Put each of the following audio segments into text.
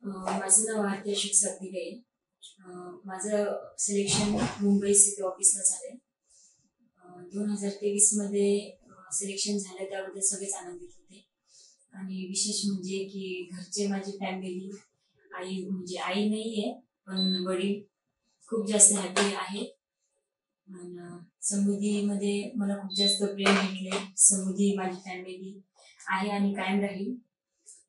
माझं नाव आरती अशोक सगदिवे आहे. माझं सिलेक्शन मुंबई सिटी ऑफिसला झालंय. 2023 मध्ये सिलेक्शन झालं, त्याबद्दल सगळेच आनंदित होते. आणि विशेष म्हणजे की घरचे, माझी फॅमिली, आई म्हणजे आई नाहीये पण वडील खूप जास्त हॅपी आहे. आणि समृद्धीमध्ये मला खूप जास्त प्रेम भेटले. समृद्धी माझी फॅमिली आहे आणि कायम राहील.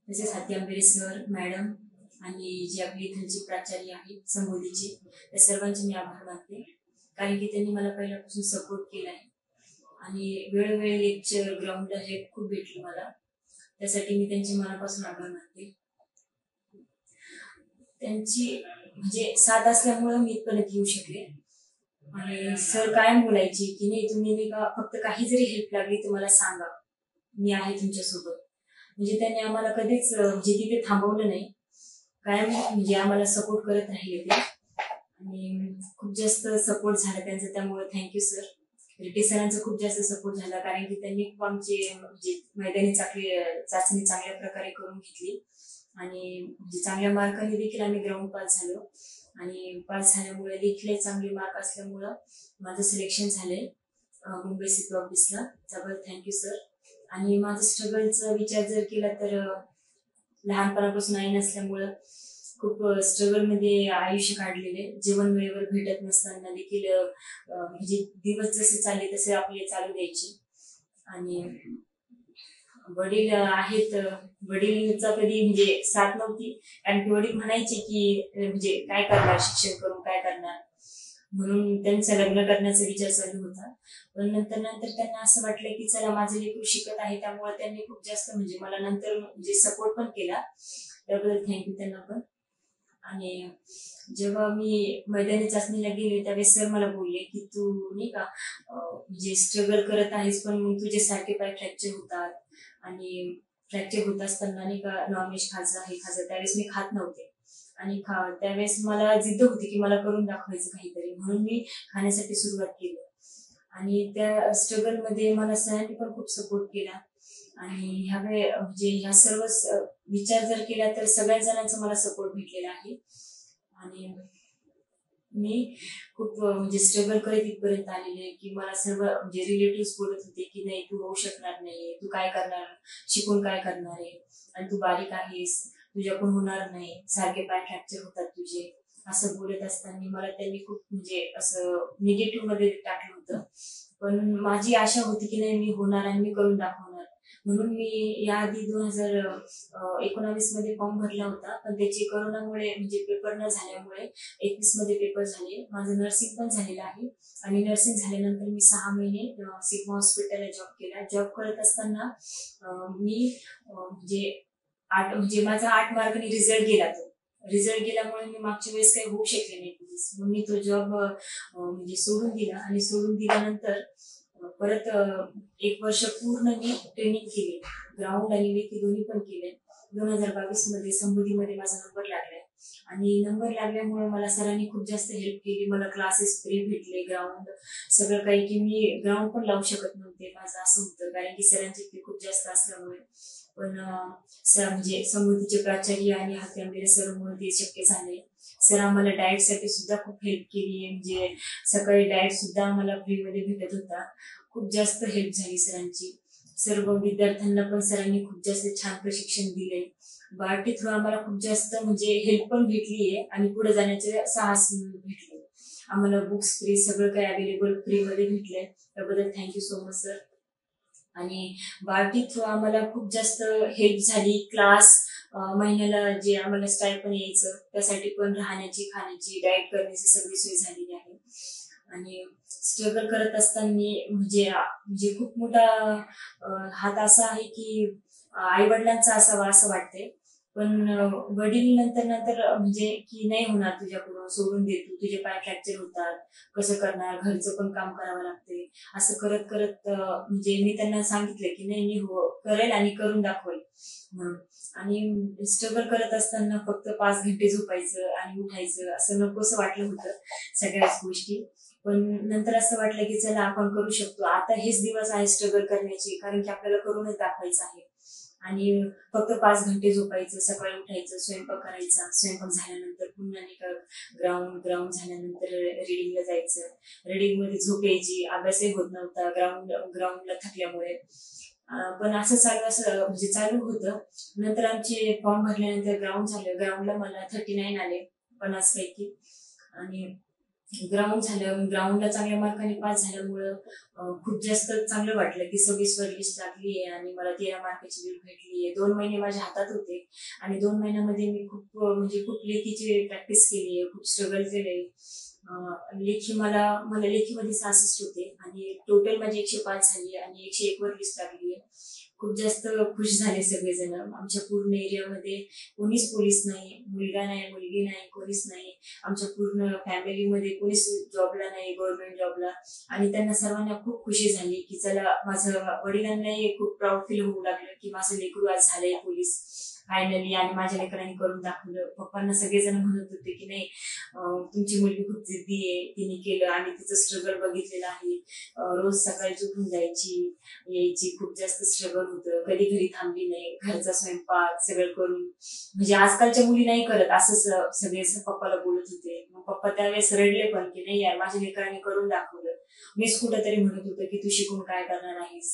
तसेच हाती आंबेरे सर, मॅडम आणि जी आपली इथलची प्राचार्य आहेत समृद्धीचे, त्या सर्वांचे मी आभार मानते. कारण की त्यांनी मला पहिल्यापासून सपोर्ट केला आहे आणि वेळोवेळी लेक्चर, ग्राउंडला हेल्प खूप भेटली मला. त्यासाठी मी त्यांचे मनापासून आभार मानते. त्यांची म्हणजे साथ असल्यामुळे मी इथपर्यंत येऊ शकले. आणि सर कायम बोलायची की नाही, तुम्ही नाही का, फक्त काही जरी हेल्प लागली तर मला सांगा, मी आहे तुमच्यासोबत. म्हणजे त्यांनी आम्हाला कधीच म्हणजे तिथे थांबवलं नाही. कायम म्हणजे आम्हाला सपोर्ट करत राहिले ते. आणि खूप जास्त सपोर्ट झाला त्यांचा, त्यामुळे थँक्यू सर. रेड्डी सरांचा खूप जास्त सपोर्ट झाला, कारण की त्यांनी खूप आमची म्हणजे मैदानी चाचणी चांगल्या प्रकारे करून घेतली. आणि म्हणजे चांगल्या मार्काने देखील आम्ही ग्राउंड पास झालो. आणि पास झाल्यामुळे देखील चांगले मार्क असल्यामुळं माझं सिलेक्शन झालंय मुंबई सिटी ऑफिसला. त्याबद्दल थँक्यू सर. आणि माझं स्ट्रगलचा विचार जर केला तर लहानपणापासून आई नसल्यामुळं खूप स्ट्रगल मध्ये आयुष्य काढलेले. जेवण वेळेवर भेटत नसताना देखील म्हणजे दिवस जसे चालले तसे आपले चालू द्यायचे. आणि वडील आहेत, वडीलचा कधी म्हणजे साथ नव्हती, कारण की वडील म्हणायचे की म्हणजे काय करणार, शिक्षण करून काय करणार, म्हणून त्यांचं लग्न करण्याचा विचार चालू होता. पण नंतर त्यांना असं वाटलं की चला, माझं लेकरू शिकत आहे, त्यामुळे त्यांनी खूप जास्त म्हणजे मला नंतर म्हणजे सपोर्ट पण केला. त्याबद्दल थँक्यू त्यांना पण. आणि जेव्हा मी मैदानी चाचणीला गेले त्यावेळेस सर मला बोलले की तू नाही का म्हणजे स्ट्रगल करत आहेस, पण मग तुझे सारखे पाय फ्रॅक्चर होतात. आणि फ्रॅक्चर होत असताना नाही का नॉनव्हेज खायचं, हे खायचं. त्यावेळेस मी खात नव्हते. आणि त्यावेळेस मला जिद्द होती की मला करून दाखवायचं काहीतरी, म्हणून मी खाण्यासाठी सुरुवात केली. आणि त्या स्ट्रगल मध्ये मला सरांनी पण खूप सपोर्ट केला. आणि म्हणजे ह्या सर्व विचार जर केला तर सगळ्या जणांचा मला सपोर्ट भेटलेला आहे. आणि मी खूप म्हणजे स्ट्रगल करत इथपर्यंत आलेले की मला सर्व म्हणजे रिलेटिव्ह बोलत होते की नाही, तू होऊ शकणार नाही, तू काय करणार, शिकून काय करणार आहे, आणि तू बारीक आहेस, तुझ्याकडून होणार नाही, सारखे पाय फ्रॅक्चर होतात तुझे, असं बोलत असताना मला त्यांनी खूप म्हणजे असं निगेटिव्ह मध्ये टाकलं होतं. पण माझी आशा होती की नाही, मी होणार आणि मी करून दाखवणार. म्हणून मी याआधी 2019 मध्ये फॉर्म भरला होता, पण त्याची कोरोनामुळे म्हणजे पेपर न झाल्यामुळे 21 मध्ये पेपर झाले. माझं नर्सिंग पण झालेलं आहे. आणि नर्सिंग झाल्यानंतर मी 6 महिने सिग्मा हॉस्पिटलला जॉब केला. जॉब करत असताना मी म्हणजे माझा 8 मार्कांनी रिझल्ट गेला. तो रिझल्ट गेल्यामुळे मी मागच्या वेळेस काही होऊ शकले नाही पोलीस, म्हणून मी तो जॉब म्हणजे सोडून दिला. आणि सोडून दिल्यानंतर परत 1 वर्ष पूर्ण मी ट्रेनिंग केली, ग्राउंड आणि लेखी दोन्ही पण केले. 2022 मध्ये समृद्धीमध्ये माझा नंबर लागलाय. आणि नंबर लागल्यामुळे मला सरांनी खूप जास्त हेल्प केली. मला क्लासेस फ्री भेटले, ग्राउंड सगळं काही, की मी ग्राउंड पण लावू शकत नव्हते, माझं असं होतं, कारण की सरांची फी खूप जास्त असल्यामुळे. पण म्हणजे समृद्धीचे प्राचार्य आणि हाती आंबेरे सरमुळे ते शक्य झाले. सर आम्हाला डाएट साठी सुद्धा खूप हेल्प केली. म्हणजे सकाळी डाएट सुद्धा आम्हाला फ्री मध्ये भेटत होता. खूप जास्त हेल्प झाली सरांची. सर्व विद्यार्थ्यांना पण सरांनी खूप जास्त छान प्रशिक्षण दिले. बार्टी थ्रू आम्हाला खूप जास्त म्हणजे हेल्प पण भेटलीये आणि पुढे जाण्याचे साहस भेटले. आम्हाला बुक्स फ्री, सगळं काही अवेलेबल फ्री मध्ये भेटलंय. त्याबद्दल थँक्यू सो मच सर. आणि बार्टी थ्रू आम्हाला खूप जास्त हेल्प झाली. क्लास महिन्याला जे आम्हाला स्टायपन यायचं, त्यासाठी पण राहण्याची, खाण्याची, डाएट करण्याची सगळी सोय झालेली आहे. आणि स्ट्रगल करत असताना म्हणजे खूप मोठा हात असा आहे की आई वडिलांचा असावा असं वाटतंय. पण वडील नंतर म्हणजे की नाही होणार तुझ्याकडून, सोडून देतो, तुझे पाय फ्रॅक्चर होतात, कसं करणार, घरचं पण काम करावं लागते. असं करत करत म्हणजे मी त्यांना सांगितलं की नाही, मी करेल आणि करून दाखवेल म्हणून. आणि स्ट्रगल करत असताना फक्त 5 घंटे झोपायचं आणि उठायचं असं नकोसं वाटलं होतं सगळ्याच गोष्टी. पण नंतर असं वाटलं की चला, आपण करू शकतो. आता हेच दिवस आहे स्ट्रगल करण्याचे, कारण की आपल्याला करूनच दाखवायचं आहे. आणि फक्त 5 घंटे झोपायचं, सकाळी उठायचं, स्वयंपाक करायचा, स्वयंपाक झाल्यानंतर पुन्हा नाही का ग्राउंड झाल्यानंतर रिडिंगला जायचं. रिडिंग मध्ये झोप यायची, अभ्यासही होत नव्हता ग्राउंडला थकल्यामुळे. पण असं म्हणजे चालू होतं. नंतर आमचे फॉर्म भरल्यानंतर ग्राउंडला मला 39 आले 50 पैकी. आणि ग्राउंडला चांगल्या मार्काने पास झाल्यामुळं खूप जास्त चांगलं वाटलं की 26वर लिस्ट लागली आहे आणि मला 13 मार्काची लीड भेटली आहे. 2 महिने माझ्या हातात होते आणि 2 महिन्यामध्ये मी खूप लेखीची प्रॅक्टिस केली आहे, खूप स्ट्रगल केले. मला लेखीमध्ये 66 होते आणि टोटल माझी 105 झाली आणि 101 वर लिस्ट लागली आहे. खूप जास्त खुश झाले सगळेजण. आमच्या पूर्ण एरियामध्ये कोणीच पोलीस नाही, मुलगा नाही, मुलगी नाही, कोणीच नाही. आमच्या पूर्ण फॅमिलीमध्ये कोणीच जॉबला नाही, गव्हर्नमेंट जॉबला. आणि त्यांना सर्वांना खूप खुशी झाली की चला, माझं वडिलांनाही खूप प्राऊड फील होऊ लागलं की माझं लेकरू आज झालंय पोलीस फायनली, आणि माझ्या लेकरांनी करून दाखवलं. पप्पांना सगळेजण म्हणत होते की नाही, तुमची मुलगी खूप जिद्दी आहे, तिने केलं आणि तिचं स्ट्रगल बघितलेलं आहे. रोज सकाळी उठून यायची, खूप जास्त स्ट्रगल होतं, कधी घरी थांबली नाही, घरचा स्वयंपाक सगळं करून. म्हणजे आजकालच्या मुली नाही करत असं सगळे पप्पाला बोलत होते. मग पप्पा त्यावेळेस रडले पण की नाही यार, माझ्या लेकरांनी करून दाखवलं. मीच कुठेतरी म्हणत होतं की तू शिकून काय करणार आहेस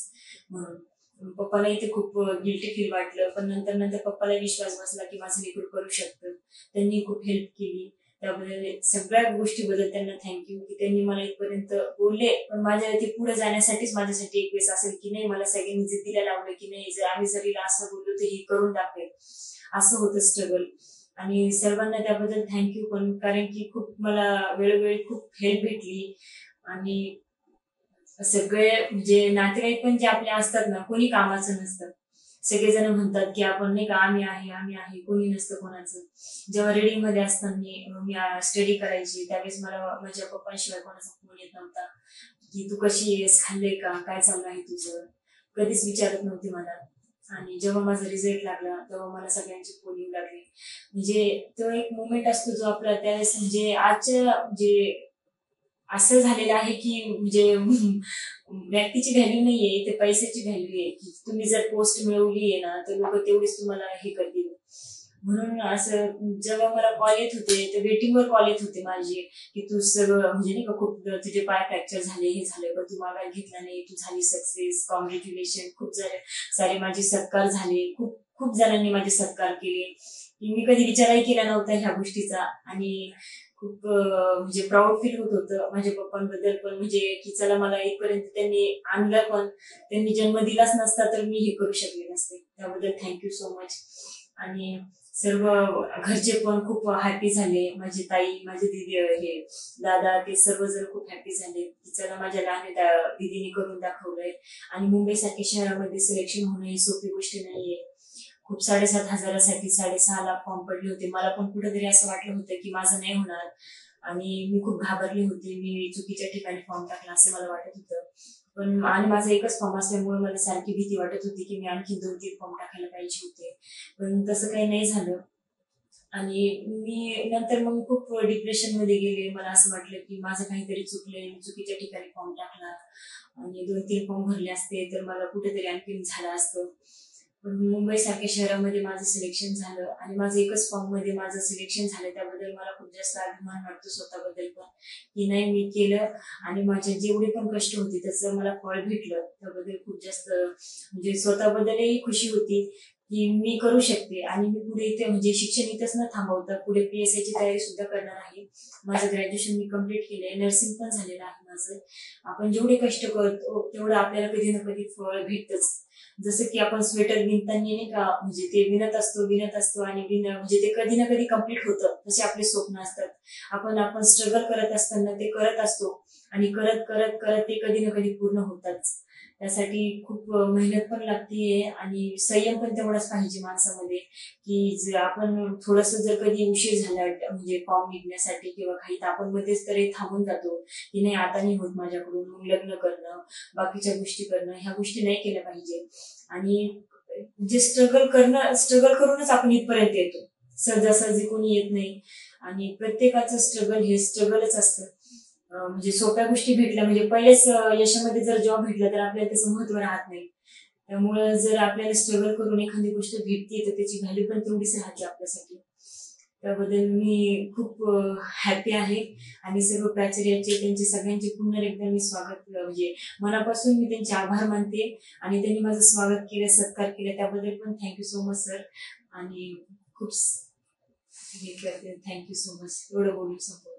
म्हणून. पप्पाला इथे खूप गिल्टी फील वाटलं, पण नंतर पप्पाला विश्वास बसला की माझं लेकरू करू शकतं. त्यांनी खूप हेल्प केली. त्याबद्दल सगळ्या गोष्टीबद्दल त्यांना थँक्यू की त्यांनी मला इथपर्यंत बोलले. पण माझ्या ते पुढे जाण्यासाठीच माझ्यासाठी एक वेळेस असेल की नाही, मला सगळ्यांनी जिद्दीला लावलं की नाही, जर आम्ही जरी असं बोललो तर ही करून दाखवेल. असं होतं स्ट्रगल. आणि सर्वांना त्याबद्दल थँक्यू पण, कारण की खूप मला वेळोवेळी खूप हेल्प भेटली. आणि सगळे म्हणजे नातेवाईक पण जे आपले असतात ना, कोणी कामाचं नसतं. सगळेजण म्हणतात की आपण नाही का, आम्ही आहे, कोणी नसतं कोणाचं. जेव्हा रिडिंग मध्ये असताना मी स्टडी करायची त्यावेळेस मला माझ्या पप्पांशिवाय कोणाचा फोन येत नव्हता की तू कशी आहेस, खाल्लंय का, काय चालू आहे तुझं, कधीच विचारत नव्हते मला. आणि जेव्हा माझा रिझल्ट लागला तेव्हा मला सगळ्यांचे फोन येऊ लागले. म्हणजे तो एक मोमेंट असतो जो आपला त्यावेळेस, म्हणजे आजच्या म्हणजे असं झालेलं आहे की म्हणजे व्यक्तीची व्हॅल्यू नाहीये, ते पैशाची व्हॅल्यू आहे. की तुम्ही जर पोस्ट मिळवली आहे ना, तर लोक तेवढेच तुम्हाला हे करतील. म्हणून असं जेव्हा मला कॉल येत होते तर वेटिंगवर कॉल येत होते माझे की तू सगळं म्हणजे नाही का, खूप तुझे पाय फ्रॅक्चर झाले, हे झाले, पण तू माघार घेतला नाही, तू झाली सक्सेस, कॉंग्रॅच्युलेशन. खूप सारे माझे सत्कार झाले, खूप खूप जणांनी माझे सत्कार केले. मी कधी विचारही केला नव्हता ह्या गोष्टीचा. आणि खूप म्हणजे प्राऊड फील होत होतं माझ्या पप्पांबद्दल पण, म्हणजे की चला मला इथपर्यंत त्यांनी आणलं. पण त्यांनी जन्म दिलाच नसता तर मी हे करू शकले नसते. त्याबद्दल थँक्यू सो मच. आणि सर्व घरचे पण खूप हॅपी झाले. माझी ताई, माझे दीदी, हे दादा, ते सर्वजण खूप हॅपी झाले की चला माझ्या लहान दीदीने करून दाखवलंय. आणि मुंबई सारख्या शहरामध्ये सिलेक्शन होणं ही सोपी गोष्ट नाहीये. खूप 7,500साठी 6.5 लाख फॉर्म पडले होते. मला पण कुठेतरी असं वाटलं होतं की माझं नाही होणार आणि मी खूप घाबरले होते. मी चुकीच्या ठिकाणी फॉर्म टाकला असं मला वाटत होतं. पण आणि माझा एकच फॉर्म असल्यामुळे मला सारखी भीती वाटत होती की मी आणखी 2-3 फॉर्म टाकायला पाहिजे होते. पण तसं काही नाही झालं. आणि मी नंतर मग खूप डिप्रेशन मध्ये गेले. मला असं वाटलं की माझं काहीतरी चुकलंय, मी चुकीच्या ठिकाणी फॉर्म टाकला आणि 2-3 फॉर्म भरले असते तर मला कुठेतरी आणखी झालं असतं. पण मुंबई सारख्या शहरामध्ये माझं सिलेक्शन झालं आणि माझं एकच फॉर्म मध्ये माझं सिलेक्शन झालं. त्याबद्दल मला खूप जास्त अभिमान वाटतो स्वतःबद्दल पण की नाही, मी केलं आणि माझे जेवढे पण कष्ट होते त्याचं मला फळ भेटलं. त्याबद्दल खूप जास्त म्हणजे स्वतःबद्दलही खुशी होती की मी करू शकते. आणि मी पुढे इथे म्हणजे शिक्षण इथंच न थांबवता पुढे PSI ची तयारी सुद्धा करणार आहे. माझं ग्रॅज्युएशन मी कम्प्लीट केलंय, नर्सिंग पण झालेलं आहे माझं. आपण जेवढे कष्ट करतो तेवढं आपल्याला कधी ना कधी फळ भेटतच. जसं की आपण स्वेटर विणताना नाही का, म्हणजे ते विणत असतो आणि म्हणजे ते कधी ना कधी कम्प्लीट होतं. तसे आपले स्वप्न असतात. आपण स्ट्रगल करत असताना ते करत असतो आणि करत करत करत ते कधी ना कधी पूर्ण होतात. त्यासाठी खूप मेहनत पण लागतीये आणि संयम पण तेवढाच पाहिजे माणसामध्ये. की जर आपण थोडस जर कधी उशीर झाला म्हणजे फॉर्म निघण्यासाठी किंवा काही, तर आपण मध्येच तरी थांबून जातो की नाही आता नाही होत माझ्याकडून, मग लग्न करणं, बाकीच्या गोष्टी करणं, ह्या गोष्टी नाही केल्या पाहिजे. आणि जे स्ट्रगल करूनच आपण इथपर्यंत येतो. सहजासहजी कोणी येत नाही आणि प्रत्येकाचं स्ट्रगल हे स्ट्रगलच असतं. म्हणजे सोप्या गोष्टी भेटल्या म्हणजे पहिलेच यशामध्ये जर जॉब भेटला तर आपल्याला त्याचं महत्व राहत नाही. त्यामुळं जर आपल्याला स्ट्रगल करून एखादी गोष्ट भेटते तर त्याची व्हॅल्यू पण तेवढीच राहते आपल्यासाठी. त्याबद्दल मी खूप हॅपी आहे आणि सर्व प्राचार्याचे त्यांचे सगळ्यांचे पुन्हा एकदा मी स्वागत म्हणजे मनापासून मी त्यांचे आभार मानते आणि त्यांनी माझं स्वागत केलं, सत्कार केला त्याबद्दल पण थँक्यू सो मच सर. आणि खूप हे करते, थँक्यू सो मच एवढं बोलून संपवते.